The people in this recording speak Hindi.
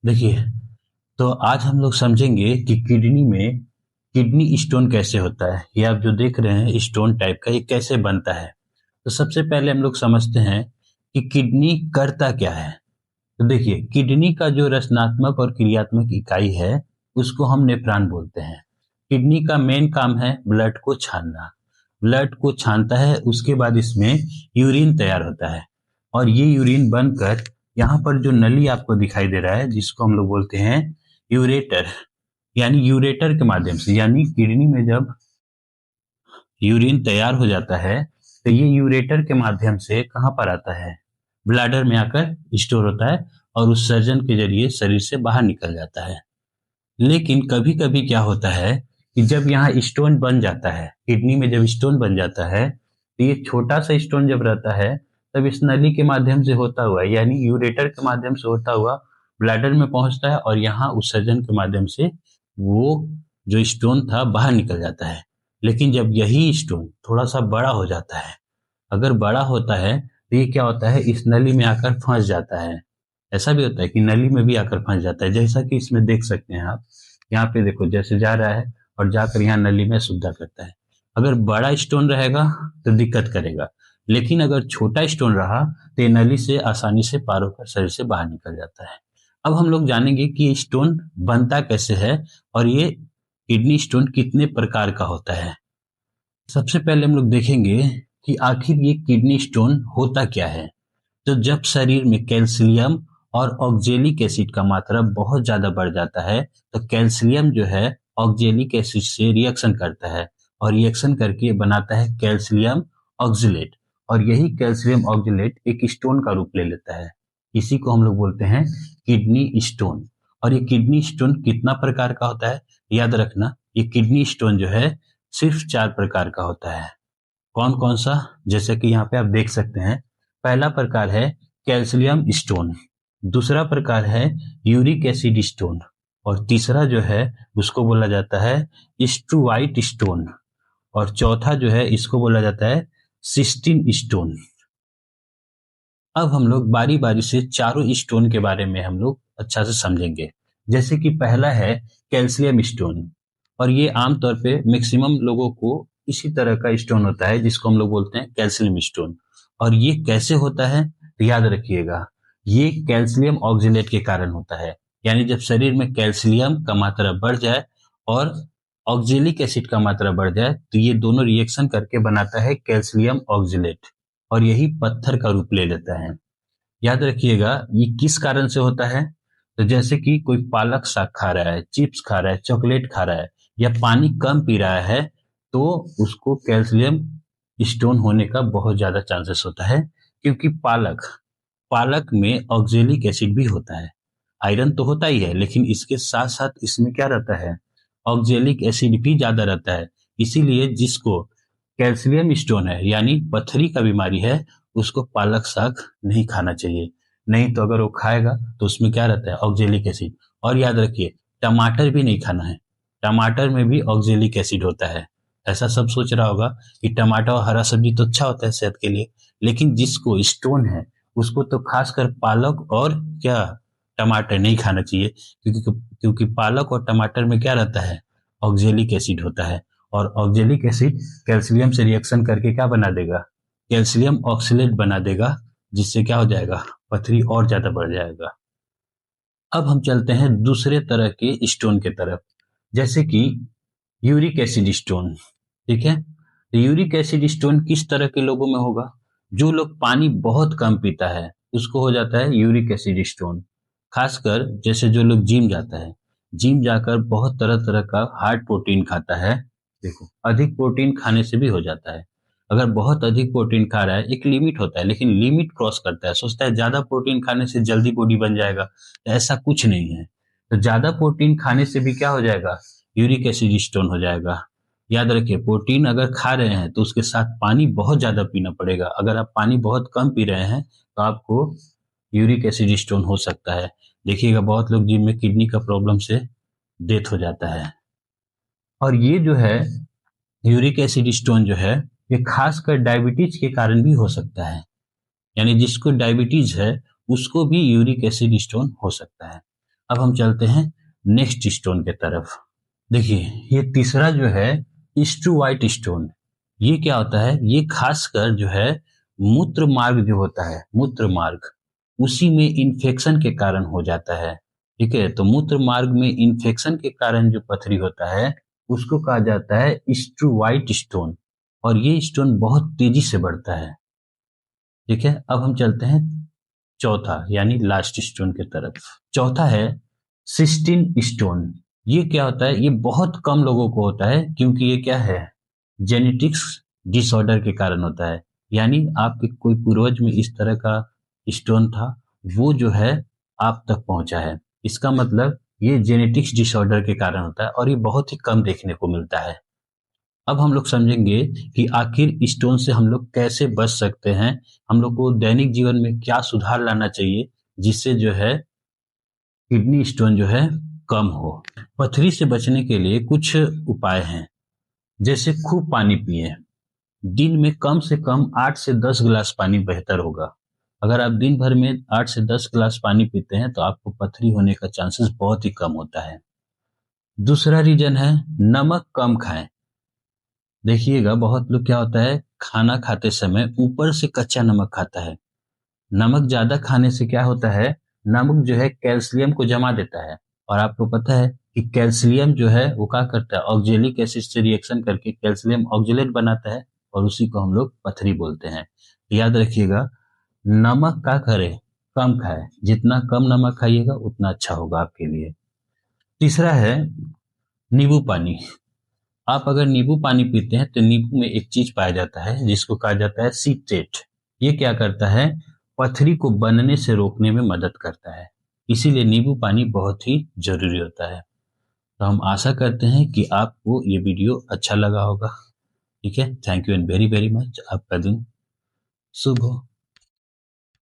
देखिए, तो आज हम लोग समझेंगे कि किडनी में किडनी स्टोन कैसे होता है। ये आप जो देख रहे हैं स्टोन टाइप का, ये कैसे बनता है। तो सबसे पहले हम लोग समझते हैं कि किडनी करता क्या है। तो देखिए, किडनी का जो रचनात्मक और क्रियात्मक इकाई है उसको हम नेफ्रॉन बोलते हैं। किडनी का मेन काम है ब्लड को छानना। ब्लड को छानता है, उसके बाद इसमें यूरिन तैयार होता है और ये यूरिन बनकर यहाँ पर जो नली आपको दिखाई दे रहा है जिसको हम लोग बोलते हैं यूरेटर, यानी यूरेटर के माध्यम से, यानी किडनी में जब यूरिन तैयार हो जाता है तो ये यूरेटर के माध्यम से कहाँ पर आता है, ब्लैडर में आकर स्टोर होता है और उत्सर्जन के जरिए शरीर से बाहर निकल जाता है। लेकिन कभी कभी क्या होता है कि जब यहाँ स्टोन बन जाता है, किडनी में जब स्टोन बन जाता है तो ये छोटा सा स्टोन जब रहता है तब इस नली के माध्यम से होता हुआ, यानी यूरेटर के माध्यम से होता हुआ ब्लैडर में पहुंचता है और यहाँ उत्सर्जन के माध्यम से वो जो स्टोन था बाहर निकल जाता है। लेकिन जब यही स्टोन थोड़ा सा बड़ा हो जाता है, अगर बड़ा होता है तो ये क्या होता है, इस नली में आकर फंस जाता है। ऐसा भी होता है कि नली में भी आकर फंस जाता है, जैसा कि इसमें देख सकते हैं आप। यहाँ पे देखो जैसे जा रहा है और जाकर यहाँ नली में सुविधा करता है। अगर बड़ा स्टोन रहेगा तो दिक्कत करेगा, लेकिन अगर छोटा स्टोन रहा तो ये नली से आसानी से पार होकर शरीर से बाहर निकल जाता है। अब हम लोग जानेंगे कि ये स्टोन बनता कैसे है और ये किडनी स्टोन कितने प्रकार का होता है। सबसे पहले हम लोग देखेंगे कि आखिर ये किडनी स्टोन होता क्या है। तो जब शरीर में कैल्शियम और ऑक्जेलिक एसिड का मात्रा बहुत ज्यादा बढ़ जाता है तो कैल्शियम जो है ऑक्जेलिक एसिड से रिएक्शन करता है और रिएक्शन करके ये बनाता है कैल्शियम ऑक्जेलेट, और यही कैल्शियम ऑक्जेलेट एक स्टोन का रूप ले लेता है। इसी को हम लोग बोलते हैं किडनी स्टोन। और ये किडनी स्टोन कितना प्रकार का होता है, याद रखना, ये किडनी स्टोन जो है सिर्फ 4 प्रकार का होता है। कौन कौन सा, जैसे कि यहाँ पे आप देख सकते हैं। पहला प्रकार है कैल्शियम स्टोन, दूसरा प्रकार है यूरिक एसिड स्टोन, और तीसरा जो है उसको बोला जाता है स्ट्रूवाइट स्टोन, और चौथा जो है इसको बोला जाता है सिस्टीन स्टोन। अब हम लोग बारी बारी से चारों स्टोन के बारे में हम लोग अच्छा से समझेंगे। जैसे कि पहला है कैल्शियम स्टोन, और ये आमतौर पे मैक्सिमम लोगों को इसी तरह का स्टोन होता है जिसको हम लोग बोलते हैं कैल्शियम स्टोन। और ये कैसे होता है तो याद रखिएगा, ये कैल्शियम ऑक्जेलेट के कारण होता है। यानी जब शरीर में कैल्शियम का मात्रा बढ़ जाए और ऑक्जेलिक एसिड का मात्रा बढ़ जाए तो ये दोनों रिएक्शन करके बनाता है कैल्शियम ऑक्जेलेट, और यही पत्थर का रूप ले लेता है। याद रखिएगा ये किस कारण से होता है। तो जैसे कि कोई पालक साग खा रहा है, चिप्स खा रहा है, चॉकलेट खा रहा है, या पानी कम पी रहा है, तो उसको कैल्शियम स्टोन होने का बहुत ज्यादा चांसेस होता है। क्योंकि पालक पालक में ऑक्जेलिक एसिड भी होता है। आयरन तो होता ही है, लेकिन इसके साथ साथ इसमें क्या रहता है, ऑक्जेलिक एसिड भी ज्यादा रहता है। इसीलिए जिसको कैल्शियम स्टोन है यानी पथरी का बीमारी है, उसको पालक साग नहीं खाना चाहिए। नहीं तो अगर वो खाएगा तो उसमें क्या रहता है, ऑक्जेलिक एसिड। और याद रखिए, टमाटर भी नहीं खाना है, टमाटर में भी ऑक्जेलिक एसिड होता है। ऐसा सब सोच रहा होगा कि टमाटर और हरा सब्जी तो अच्छा होता है सेहत के लिए, लेकिन जिसको स्टोन है उसको तो खासकर पालक और क्या, टमाटर नहीं खाना चाहिए। क्योंकि पालक और टमाटर में क्या रहता है, ऑक्जेलिक एसिड होता है। और ऑक्जेलिक एसिड कैल्शियम से रिएक्शन करके क्या बना देगा, कैल्शियम ऑक्सलेट बना देगा, जिससे क्या हो जाएगा, पथरी और ज्यादा बढ़ जाएगा। अब हम चलते हैं दूसरे तरह के स्टोन के तरफ, जैसे कि यूरिक एसिड स्टोन। ठीक है, तो यूरिक एसिड स्टोन किस तरह के लोगों में होगा, जो लोग पानी बहुत कम पीता है उसको हो जाता है यूरिक एसिड स्टोन। खासकर जैसे जो लोग जिम जाता है, जिम जाकर बहुत तरह तरह का हार्ड प्रोटीन खाता है। देखो, अधिक प्रोटीन खाने से भी हो जाता है। अगर बहुत अधिक प्रोटीन खा रहा है, एक लिमिट होता है, लेकिन लिमिट क्रॉस करता है, सोचता है ज्यादा प्रोटीन खाने से जल्दी बॉडी बन जाएगा, तो ऐसा कुछ नहीं है। तो ज्यादा प्रोटीन खाने से भी क्या हो जाएगा, यूरिक एसिड स्टोन हो जाएगा। याद रखिए, प्रोटीन अगर खा रहे हैं तो उसके साथ पानी बहुत ज्यादा पीना पड़ेगा। अगर आप पानी बहुत कम पी रहे हैं तो आपको यूरिक एसिड स्टोन हो सकता है। देखिएगा बहुत लोग जिम में किडनी का प्रॉब्लम से डेथ हो जाता है। और ये जो है यूरिक एसिड स्टोन जो है, ये खासकर डायबिटीज के कारण भी हो सकता है। यानी जिसको डायबिटीज है उसको भी यूरिक एसिड स्टोन हो सकता है। अब हम चलते हैं नेक्स्ट स्टोन के तरफ। देखिए, ये तीसरा जो है स्ट्रू व्हाइट स्टोन, ये क्या होता है, ये खासकर जो है मूत्र मार्ग जो होता है, मूत्र मार्ग, उसी में इन्फेक्शन के कारण हो जाता है। ठीक है, तो मूत्र मार्ग में इन्फेक्शन के कारण जो पथरी होता है उसको कहा जाता है स्ट्रू व्हाइट स्टोन, और ये स्टोन बहुत तेजी से बढ़ता है। ठीक है, अब हम चलते हैं चौथा यानी लास्ट स्टोन की तरफ। चौथा है सिस्टीन स्टोन। ये क्या होता है, ये बहुत कम लोगों को होता है, क्योंकि ये क्या है, जेनेटिक्स डिसऑर्डर के कारण होता है। यानी आपके कोई पूर्वज में इस तरह का स्टोन था, वो जो है आप तक पहुंचा है। इसका मतलब ये जेनेटिक्स डिसऑर्डर के कारण होता है, और ये बहुत ही कम देखने को मिलता है। अब हम लोग समझेंगे कि आखिर स्टोन से हम लोग कैसे बच सकते हैं, हम लोग को दैनिक जीवन में क्या सुधार लाना चाहिए जिससे जो है किडनी स्टोन जो है कम हो। पथरी से बचने के लिए कुछ उपाय हैं, जैसे खूब पानी पिए। दिन में कम से कम 8 से 10 गिलास पानी बेहतर होगा। अगर आप दिन भर में 8 से 10 गिलास पानी पीते हैं तो आपको पथरी होने का चांसेस बहुत ही कम होता है। दूसरा रीजन है नमक कम खाएं। देखिएगा, बहुत लोग क्या होता है, खाना खाते समय ऊपर से कच्चा नमक खाता है। नमक ज्यादा खाने से क्या होता है, नमक जो है कैल्शियम को जमा देता है, और आपको पता है कि कैल्शियम जो है वो क्या करता है, ऑक्जेलिक एसिड से रिएक्शन करके कैल्शियम ऑक्जेलेट बनाता है, और उसी को हम लोग पथरी बोलते हैं। याद रखिएगा, नमक का करे कम खाए, जितना कम नमक खाइएगा उतना अच्छा होगा आपके लिए। तीसरा है नींबू पानी। आप अगर नींबू पानी पीते हैं तो नींबू में एक चीज पाया जाता है जिसको कहा जाता है सीट्रेट। ये क्या करता है, पथरी को बनने से रोकने में मदद करता है। इसीलिए नींबू पानी बहुत ही जरूरी होता है। तो हम आशा करते हैं कि आपको ये वीडियो अच्छा लगा होगा। ठीक है, thank you and very very much. आपका दिन शुभ हो।